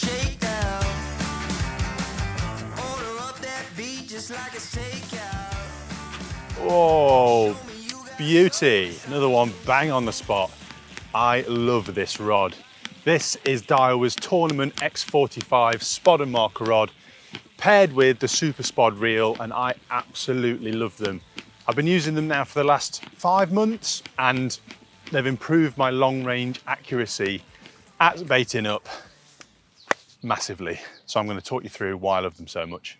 shakedown. Order up that beat just like a takeout. Oh, beauty. Another one bang on the spot. I love this rod. This is Daiwa's Tournament X45 Spod and Marker rod, paired with the Super Spod Reel, and I absolutely love them. I've been using them now for the last 5 months, and they've improved my long range accuracy at baiting up massively. So I'm going to talk you through why I love them so much.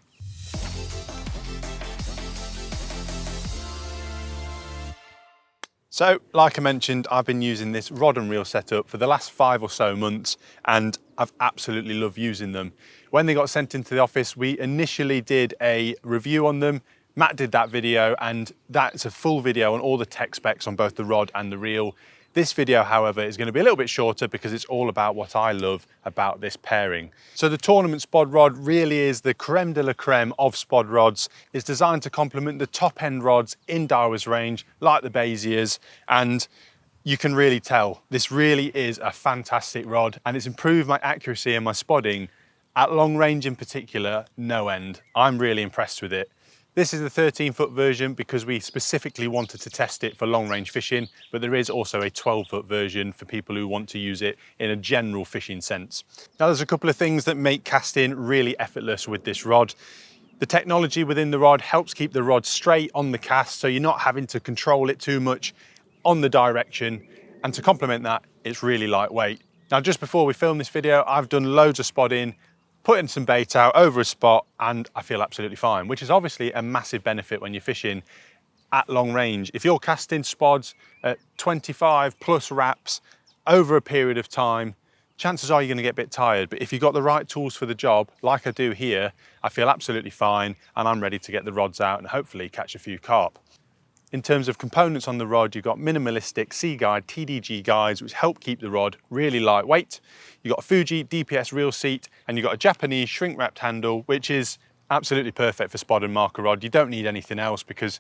So, like I mentioned, I've been using this rod and reel setup for the last 5 or so months, and I've absolutely loved using them. When they got sent into the office, we initially did a review on them. Matt did that video, and that's a full video on all the tech specs on both the rod and the reel. This video, however, is going to be a little bit shorter because it's all about what I love about this pairing. So the Tournament Spod rod really is the creme de la creme of spod rods. It's designed to complement the top end rods in Daiwa's range, like the Beziers, and you can really tell this really is a fantastic rod, and it's improved my accuracy and my spodding at long range in particular, no end. I'm really impressed with it. This is the 13-foot version because we specifically wanted to test it for long-range fishing, but there is also a 12-foot version for people who want to use it in a general fishing sense. Now, there's a couple of things that make casting really effortless with this rod. The technology within the rod helps keep the rod straight on the cast, so you're not having to control it too much on the direction, and to complement that, it's really lightweight. Now, just before we film this video, I've done loads of spodding, putting some bait out over a spot, and I feel absolutely fine, which is obviously a massive benefit when you're fishing at long range. If you're casting spods at 25 plus wraps over a period of time, chances are you're going to get a bit tired, but if you've got the right tools for the job, like I do here, I feel absolutely fine, and I'm ready to get the rods out and hopefully catch a few carp. In terms of components on the rod, you've got minimalistic C-guide TDG guides, which help keep the rod really lightweight. You've got a Fuji DPS reel seat, and you've got a Japanese shrink-wrapped handle, which is absolutely perfect for spod and marker rod. You don't need anything else because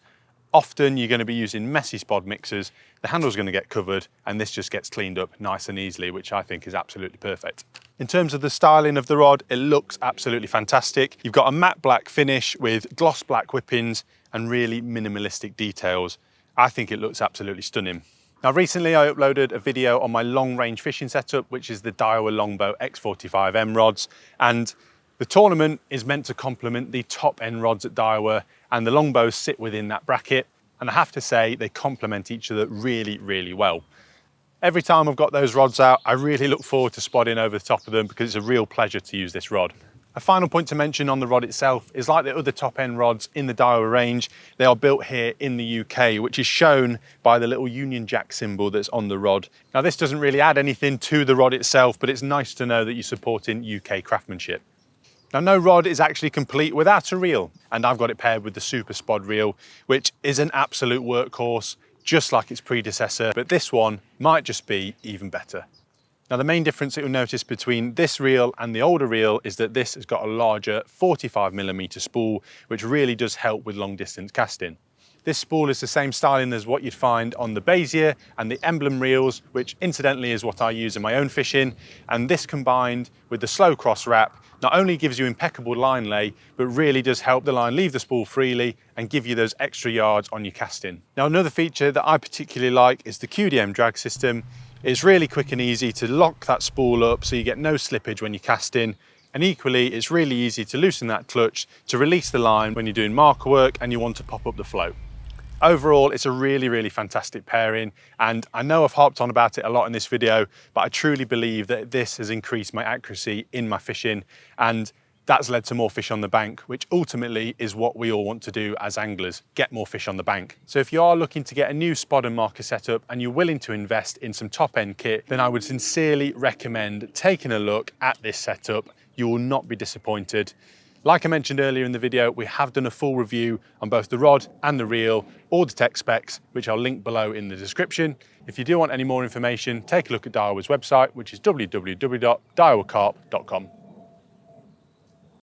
often you're going to be using messy spod mixers. The handle's going to get covered, and this just gets cleaned up nice and easily, which I think is absolutely perfect. In terms of the styling of the rod, it looks absolutely fantastic. You've got a matte black finish with gloss black whippings and really minimalistic details. I think it looks absolutely stunning. Now, recently I uploaded a video on my long range fishing setup, which is the Daiwa Longbow X45M rods, and the Tournament is meant to complement the top end rods at Daiwa, and the longbows sit within that bracket, and I have to say they complement each other really, really well. Every time I've got those rods out, I really look forward to spodding over the top of them because it's a real pleasure to use this rod. A final point to mention on the rod itself is, like the other top end rods in the Daiwa range, they are built here in the UK, which is shown by the little Union Jack symbol that's on the rod. Now, this doesn't really add anything to the rod itself, but it's nice to know that you're supporting UK craftsmanship. Now, no rod is actually complete without a reel, and I've got it paired with the Super Spod Reel, which is an absolute workhorse, just like its predecessor, but this one might just be even better. Now, the main difference that you'll notice between this reel and the older reel is that this has got a larger 45mm spool, which really does help with long distance casting. This spool is the same styling as what you'd find on the Bezier and the Emblem reels, which incidentally is what I use in my own fishing. And this combined with the slow cross wrap not only gives you impeccable line lay, but really does help the line leave the spool freely and give you those extra yards on your casting. Now, another feature that I particularly like is the QDM drag system. It's really quick and easy to lock that spool up so you get no slippage when you're casting. And equally, it's really easy to loosen that clutch to release the line when you're doing marker work and you want to pop up the float. Overall, it's a really, really fantastic pairing, and I know I've harped on about it a lot in this video, but I truly believe that this has increased my accuracy in my fishing, and that's led to more fish on the bank, which ultimately is what we all want to do as anglers, get more fish on the bank. So if you are looking to get a new spod and marker setup and you're willing to invest in some top end kit, then I would sincerely recommend taking a look at this setup. You will not be disappointed. Like I mentioned earlier in the video, we have done a full review on both the rod and the reel, all the tech specs, which I'll link below in the description. If you do want any more information, take a look at Daiwa's website, which is www.daiwacarp.com.